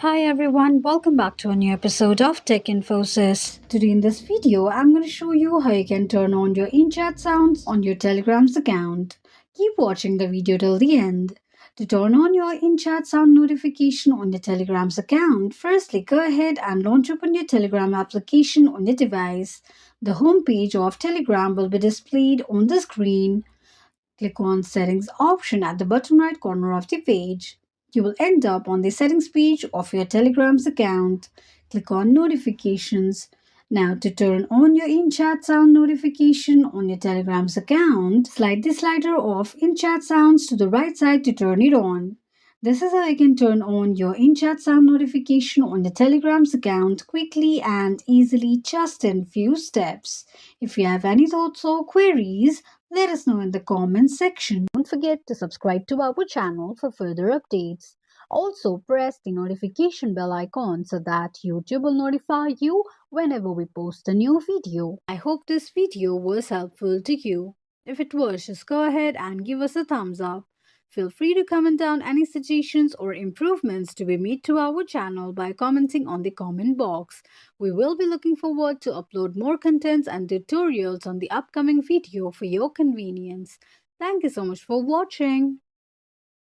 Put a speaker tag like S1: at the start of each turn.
S1: Hi everyone, welcome back to a new episode of Tech Infosys. Today in this video, I'm going to show you how you can turn on your in-chat sounds on your Telegram's account. Keep watching the video till the end. To turn on your in-chat sound notification on your Telegram's account, firstly go ahead and launch open your Telegram application on your device. The home page of Telegram will be displayed on the screen. Click on Settings option at the bottom right corner of the page. You will end up on the settings page of your Telegram's account. Click on Notifications. Now to turn on your in-chat sound notification on your Telegram's account, slide the slider of in-chat sounds to the right side to turn it on. This is how you can turn on your in-chat sound notification on your Telegram's account quickly and easily just in few steps. If you have any thoughts or queries, let us know in the comments section. Don't forget to subscribe to our channel for further updates. Also, press the notification bell icon so that YouTube will notify you whenever we post a new video. I hope this video was helpful to you. If it was, just go ahead and give us a thumbs up. Feel free to comment down any suggestions or improvements to be made to our channel by commenting on the comment box. We will be looking forward to upload more contents and tutorials on the upcoming video for your convenience. Thank you so much for watching.